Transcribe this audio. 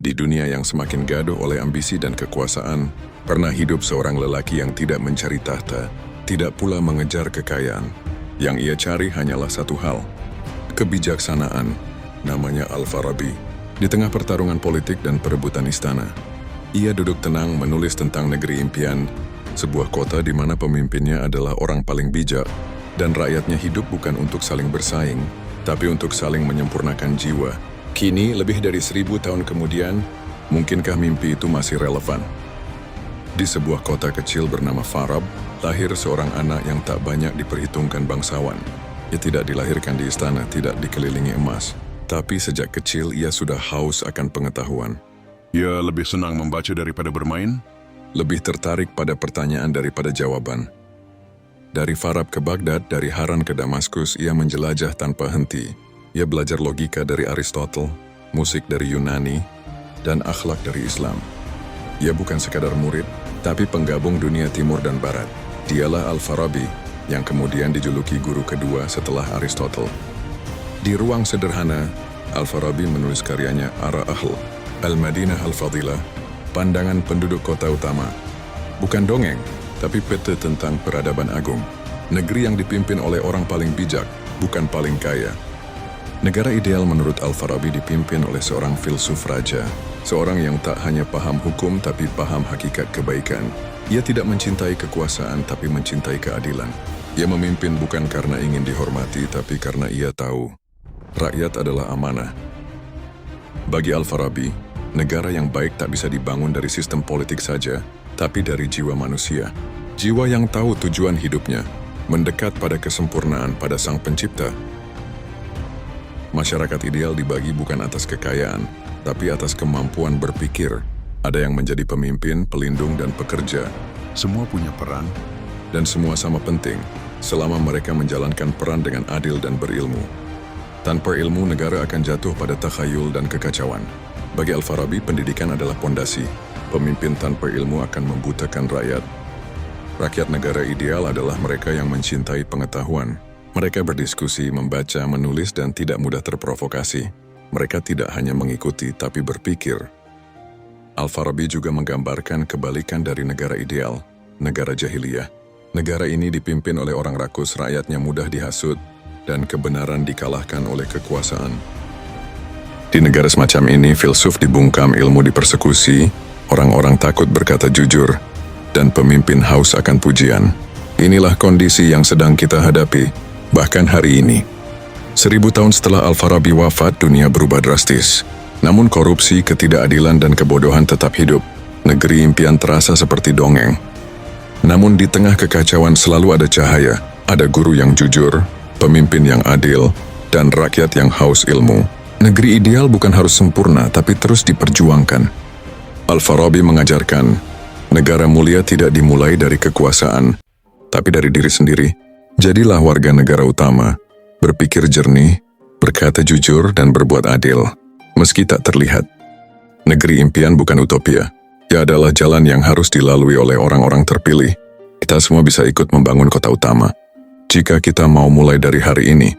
Di dunia yang semakin gaduh oleh ambisi dan kekuasaan, pernah hidup seorang lelaki yang tidak mencari tahta, tidak pula mengejar kekayaan. Yang ia cari hanyalah satu hal, kebijaksanaan. Namanya Al-Farabi. Di tengah pertarungan politik dan perebutan istana, ia duduk tenang menulis tentang negeri impian, sebuah kota di mana pemimpinnya adalah orang paling bijak, dan rakyatnya hidup bukan untuk saling bersaing, tapi untuk saling menyempurnakan jiwa. Kini, lebih dari 1000 tahun kemudian, mungkinkah mimpi itu masih relevan? Di sebuah kota kecil bernama Farab, lahir seorang anak yang tak banyak diperhitungkan bangsawan. Ia tidak dilahirkan di istana, tidak dikelilingi emas. Tapi sejak kecil ia sudah haus akan pengetahuan. Ia lebih senang membaca daripada bermain? Lebih tertarik pada pertanyaan daripada jawaban. Dari Farab ke Baghdad, dari Haran ke Damaskus, ia menjelajah tanpa henti. Ia belajar logika dari Aristotle, musik dari Yunani, dan akhlak dari Islam. Ia bukan sekadar murid, tapi penggabung dunia timur dan barat. Dialah Al-Farabi, yang kemudian dijuluki guru kedua setelah Aristotle. Di ruang sederhana, Al-Farabi menulis karyanya Ara-Ahl, Al-Madinah Al-Fadilah, pandangan penduduk kota utama. Bukan dongeng, tapi peta tentang peradaban agung. Negeri yang dipimpin oleh orang paling bijak, bukan paling kaya. Negara ideal menurut Al-Farabi dipimpin oleh seorang filsuf raja, seorang yang tak hanya paham hukum tapi paham hakikat kebaikan. Ia tidak mencintai kekuasaan tapi mencintai keadilan. Ia memimpin bukan karena ingin dihormati tapi karena ia tahu rakyat adalah amanah. Bagi Al-Farabi, negara yang baik tak bisa dibangun dari sistem politik saja, tapi dari jiwa manusia. Jiwa yang tahu tujuan hidupnya, mendekat pada kesempurnaan pada Sang Pencipta. Masyarakat ideal dibagi bukan atas kekayaan, tapi atas kemampuan berpikir. Ada yang menjadi pemimpin, pelindung, dan pekerja. Semua punya peran, Dan semua sama penting, selama mereka menjalankan peran dengan adil dan berilmu. Tanpa ilmu, negara akan jatuh pada takhayul dan kekacauan. Bagi Al-Farabi, pendidikan adalah pondasi. Pemimpin tanpa ilmu akan membutakan rakyat. Rakyat negara ideal adalah mereka yang mencintai pengetahuan. Mereka berdiskusi, membaca, menulis, dan tidak mudah terprovokasi. Mereka tidak hanya mengikuti, tapi berpikir. Al-Farabi juga menggambarkan kebalikan dari negara ideal, negara jahiliyah. Negara ini dipimpin oleh orang rakus, rakyatnya mudah dihasut, dan kebenaran dikalahkan oleh kekuasaan. Di negara semacam ini, filsuf dibungkam, ilmu dipersekusi, orang-orang takut berkata jujur, dan pemimpin haus akan pujian. Inilah kondisi yang sedang kita hadapi. Bahkan hari ini, 1000 tahun setelah Al-Farabi wafat, dunia berubah drastis. Namun korupsi, ketidakadilan, dan kebodohan tetap hidup. Negeri impian terasa seperti dongeng. Namun di tengah kekacauan selalu ada cahaya. Ada guru yang jujur, pemimpin yang adil, dan rakyat yang haus ilmu. Negeri ideal bukan harus sempurna, tapi terus diperjuangkan. Al-Farabi mengajarkan, negara mulia tidak dimulai dari kekuasaan, tapi dari diri sendiri. Jadilah warga negara utama, berpikir jernih, berkata jujur, dan berbuat adil, meski tak terlihat. Negeri impian bukan utopia. Ia adalah jalan yang harus dilalui oleh orang-orang terpilih. Kita semua bisa ikut membangun kota utama. Jika kita mau mulai dari hari ini,